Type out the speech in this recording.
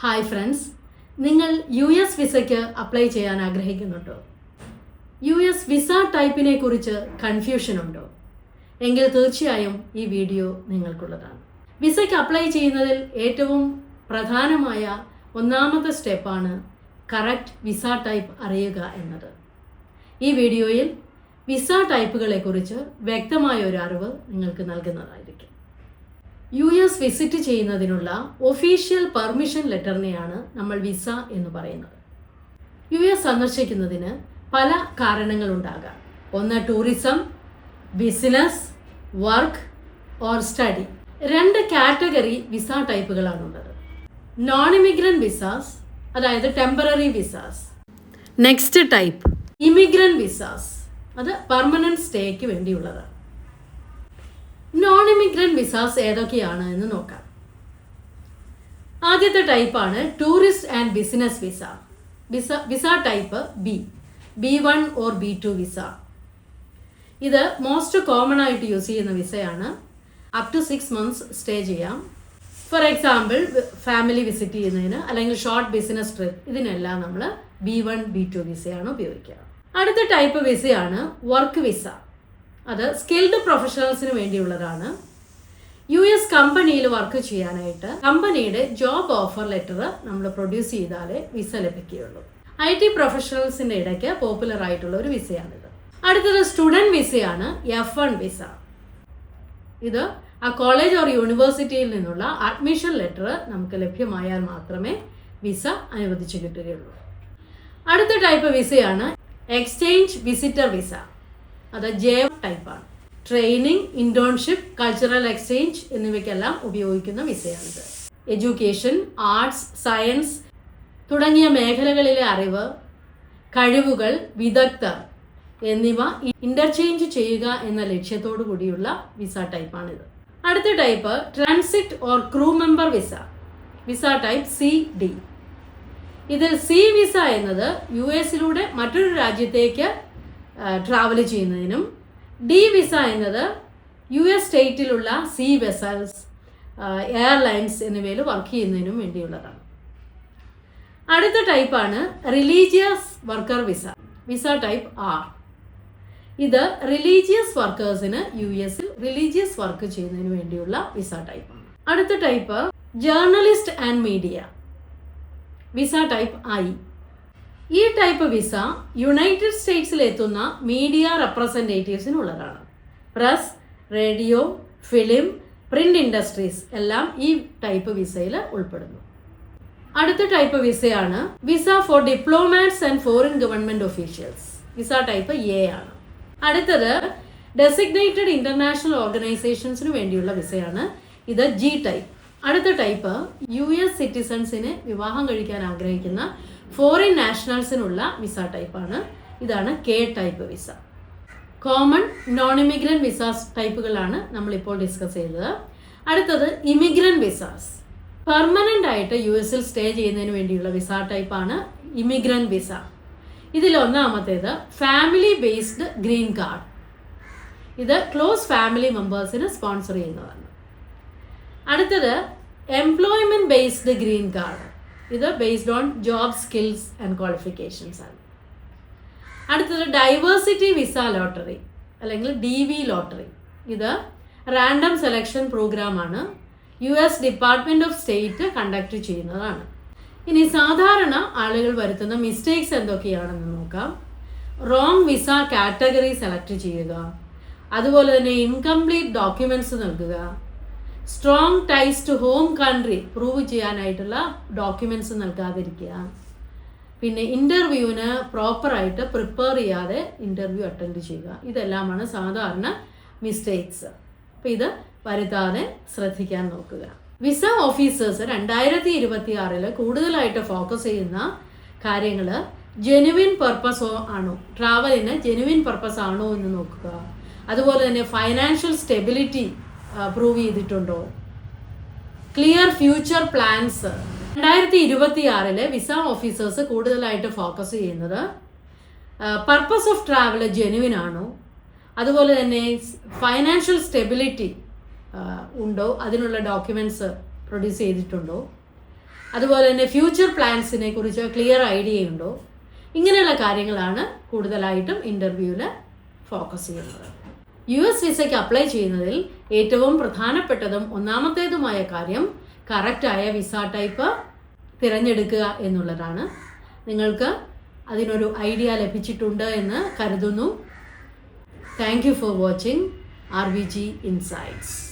Hi friends, നിങ്ങൾ US വിസയ്ക്ക് apply ചെയ്യാൻ ആഗ്രഹിക്കുന്നുണ്ടോ? US വിസ ടൈപ്പിനെ കുറിച്ച് കൺഫ്യൂഷൻ ഉണ്ടോ? എങ്കിൽ തീർച്ചയായും ഈ വീഡിയോ നിങ്ങൾക്കുള്ളതാണ്. വിസയ്ക്ക് അപ്ലൈ ചെയ്യുന്നതിൽ ഏറ്റവും പ്രധാനമായ ഒന്നാമത്തെ സ്റ്റെപ്പാണ് കറക്റ്റ് വിസ ടൈപ്പ് അറിയുക എന്നത്. ഈ വീഡിയോയിൽ വിസ ടൈപ്പുകളെക്കുറിച്ച് വ്യക്തമായ ഒരു അറിവ് നിങ്ങൾക്ക് നൽകുന്നതായിരിക്കും. US വിസിറ്റ് ചെയ്യുന്നതിനുള്ള ഒഫീഷ്യൽ പെർമിഷൻ ലെറ്ററിനെയാണ് നമ്മൾ വിസ എന്ന് പറയുന്നത്. US സന്ദർശിക്കുന്നതിന് പല കാരണങ്ങളുണ്ടാകാം. ഒന്ന് tourism, business, work or study. രണ്ട് കാറ്റഗറി വിസ ടൈപ്പുകളാണുള്ളത്. നോൺ ഇമിഗ്രന്റ് വിസാസ്, അതായത് temporary visas. Next type immigrant visas, അത് പെർമനന്റ് സ്റ്റേക്ക് വേണ്ടിയുള്ളതാണ്. നോൺ ഇമിഗ്രന്റ് വിസാസ് ഏതൊക്കെയാണ് എന്ന് നോക്കാം. ആദ്യത്തെ ടൈപ്പാണ് tourist and business visa. Visa type B1 or B2 visa. ഇത് മോസ്റ്റ് കോമൺ ആയിട്ട് യൂസ് ചെയ്യുന്ന വിസയാണ്. അപ് ടു 6 months സ്റ്റേ ചെയ്യാം. ഫോർ എക്സാമ്പിൾ ഫാമിലി വിസിറ്റ് ചെയ്യുന്നതിന് അല്ലെങ്കിൽ ഷോർട്ട് ബിസിനസ് ട്രിപ്പ്, ഇതിനെല്ലാം നമ്മൾ B1 B2 വിസയാണ് ഉപയോഗിക്കുക. അടുത്ത ടൈപ്പ് വിസയാണ് വർക്ക് വിസ. അത് സ്കിൽഡ് പ്രൊഫഷണൽസിന് വേണ്ടിയുള്ളതാണ്. US കമ്പനിയിൽ വർക്ക് ചെയ്യാനായിട്ട് കമ്പനിയുടെ ജോബ് ഓഫർ ലെറ്റർ നമ്മൾ പ്രൊഡ്യൂസ് ചെയ്താലേ വിസ ലഭിക്കുകയുള്ളൂ. IT പ്രൊഫഷണൽസിൻ്റെ ഇടയ്ക്ക് പോപ്പുലർ ആയിട്ടുള്ള ഒരു വിസയാണിത്. അടുത്തത് സ്റ്റുഡൻറ് വിസയാണ് F1 വിസ. ഇത് ആ കോളേജ് ഓർ യൂണിവേഴ്സിറ്റിയിൽ നിന്നുള്ള അഡ്മിഷൻ ലെറ്റർ നമുക്ക് ലഭ്യമായാൽ മാത്രമേ വിസ അനുവദിച്ചു കിട്ടുകയുള്ളൂ. അടുത്ത ടൈപ്പ് വിസയാണ് എക്സ്ചേഞ്ച് വിസിറ്റർ വിസ. അത് J ടൈപ്പാണ്. ട്രെയിനിങ്, ഇന്റേൺഷിപ്പ്, കൾച്ചറൽ എക്സ്ചേഞ്ച് എന്നിവയ്ക്കെല്ലാം ഉപയോഗിക്കുന്ന വിസയാണിത്. എഡ്യൂക്കേഷൻ, ആർട്സ്, സയൻസ് തുടങ്ങിയ മേഖലകളിലെ അറിവ്, കഴിവുകൾ, വിദഗ്ധർ എന്നിവ ഇന്റർചേഞ്ച് ചെയ്യുക എന്ന ലക്ഷ്യത്തോടു കൂടിയുള്ള വിസ ടൈപ്പാണിത്. അടുത്ത type transit or crew member visa. Visa type CD. ഇതിൽ C വിസ എന്നത് US മറ്റൊരു രാജ്യത്തേക്ക് ട്രാവൽ ചെയ്യുന്നതിനും D വിസ എന്നത് US സ്റ്റേറ്റിലുള്ള സീ വെസൽസ്, എയർലൈൻസ് എന്നിവയിൽ വർക്ക് ചെയ്യുന്നതിനും വേണ്ടിയുള്ളതാണ്. അടുത്ത ടൈപ്പാണ് religious worker visa. Visa type R. ഇത് റിലീജിയസ് വർക്കേഴ്സിന് US റിലീജിയസ് വർക്ക് ചെയ്യുന്നതിന് വേണ്ടിയുള്ള വിസ ടൈപ്പാണ്. അടുത്ത type journalist and media. Visa type I. ഈ ടൈപ്പ് വിസ യുണൈറ്റഡ് സ്റ്റേറ്റ്സിൽ എത്തുന്ന മീഡിയ റെപ്രസെൻറ്റേറ്റീവ്സിനുള്ളതാണ്. Press, radio, film, print industries എല്ലാം ഈ ടൈപ്പ് വിസയിൽ ഉൾപ്പെടുന്നു. അടുത്ത ടൈപ്പ് വിസയാണ് visa for diplomats and foreign government officials. Visa type A ആണ്. അടുത്തത് ഡെസിഗ്നേറ്റഡ് ഇന്റർനാഷണൽ ഓർഗനൈസേഷൻസിന് വേണ്ടിയുള്ള വിസയാണ്. ഇത് G ടൈപ്പ്. അടുത്ത ടൈപ്പ് US സിറ്റിസൺസിന് വിവാഹം കഴിക്കാൻ ആഗ്രഹിക്കുന്ന ഫോറിൻ നാഷണൽസിനുള്ള വിസ ടൈപ്പാണ്. ഇതാണ് K type visa. Common non immigrant visas ടൈപ്പുകളാണ് നമ്മളിപ്പോൾ ഡിസ്കസ് ചെയ്തത്. അടുത്തത് ഇമിഗ്രന്റ് വിസാസ്. പെർമനന്റ് ആയിട്ട് US സ്റ്റേ ചെയ്യുന്നതിന് വേണ്ടിയുള്ള വിസ ടൈപ്പാണ് ഇമിഗ്രന്റ് വിസ. ഇതിൽ ഒന്നാമത്തേത് ഫാമിലി ബേസ്ഡ് ഗ്രീൻ കാർഡ്. ഇത് ക്ലോസ് ഫാമിലി മെമ്പേഴ്സിന് സ്പോൺസർ ചെയ്യുന്നതാണ്. അടുത്തത് എംപ്ലോയ്മെന്റ് ബേസ്ഡ് ഗ്രീൻ കാർഡ്. ഇത് based on job skills and qualifications ആണ്. അടുത്തത് ഡൈവേഴ്സിറ്റി വിസ ലോട്ടറി അല്ലെങ്കിൽ DV ലോട്ടറി. ഇത് റാൻഡം സെലക്ഷൻ പ്രോഗ്രാമാണ്. US department of state conduct ചെയ്യുന്നതാണ്. ഇനി സാധാരണ ആളുകൾ വരുത്തുന്ന മിസ്റ്റേക്സ് എന്തൊക്കെയാണെന്ന് നോക്കാം. റോങ് വിസ കാറ്റഗറി സെലക്ട് ചെയ്യുക, അതുപോലെ തന്നെ ഇൻകംപ്ലീറ്റ് ഡോക്യുമെന്റ്സ് നൽകുക, strong ties to home country prove ചെയ്യാനായിട്ടുള്ള ഡോക്യുമെന്റ്സ് നൽകാതിരിക്കുക, പിന്നെ ഇൻ്റർവ്യൂവിന് പ്രോപ്പറായിട്ട് പ്രിപ്പയർ ചെയ്യാതെ ഇൻ്റർവ്യൂ അറ്റൻഡ് ചെയ്യുക. ഇതെല്ലാമാണ് സാധാരണ മിസ്റ്റേക്സ്. അപ്പോൾ ഇത് വരുത്താതെ ശ്രദ്ധിക്കാൻ നോക്കുക. വിസ ഓഫീസേഴ്സ് 2026 കൂടുതലായിട്ട് ഫോക്കസ് ചെയ്യുന്ന കാര്യങ്ങൾ ജെനുവിൻ പർപ്പസോ ആണോ, ട്രാവലിന് ജെനുവിൻ പർപ്പസ് ആണോ എന്ന് നോക്കുക. അതുപോലെ തന്നെ ഫൈനാൻഷ്യൽ സ്റ്റെബിലിറ്റി പ്രൂവ് ചെയ്തിട്ടുണ്ടോ, clear future plans. 2026 visa officers കൂടുതലായിട്ട് ഫോക്കസ് ചെയ്യുന്നത് പർപ്പസ് ഓഫ് ട്രാവൽ ജെനുവിൻ ആണോ, അതുപോലെ തന്നെ ഫൈനാൻഷ്യൽ സ്റ്റെബിലിറ്റി ഉണ്ടോ, അതിനുള്ള ഡോക്യുമെൻറ്റ്സ് പ്രൊഡ്യൂസ് ചെയ്തിട്ടുണ്ടോ, അതുപോലെ തന്നെ ഫ്യൂച്ചർ പ്ലാൻസിനെ കുറിച്ച് ക്ലിയർ ഐഡിയ ഉണ്ടോ? ഇങ്ങനെയുള്ള കാര്യങ്ങളാണ് കൂടുതലായിട്ടും ഇൻ്റർവ്യൂവിൽ ഫോക്കസ് ചെയ്യുന്നത്. US വിസയ്ക്ക് അപ്ലൈ ചെയ്യുന്നതിൽ ഏറ്റവും പ്രധാനപ്പെട്ടതും ഒന്നാമത്തേതുമായ കാര്യം കറക്റ്റായ വിസ ടൈപ്പ് തിരഞ്ഞെടുക്കുക എന്നുള്ളതാണ്. നിങ്ങൾക്ക് അതിനൊരു ഐഡിയ ലഭിച്ചിട്ടുണ്ട് എന്ന് കരുതുന്നു. Thank you for watching RVG Insights.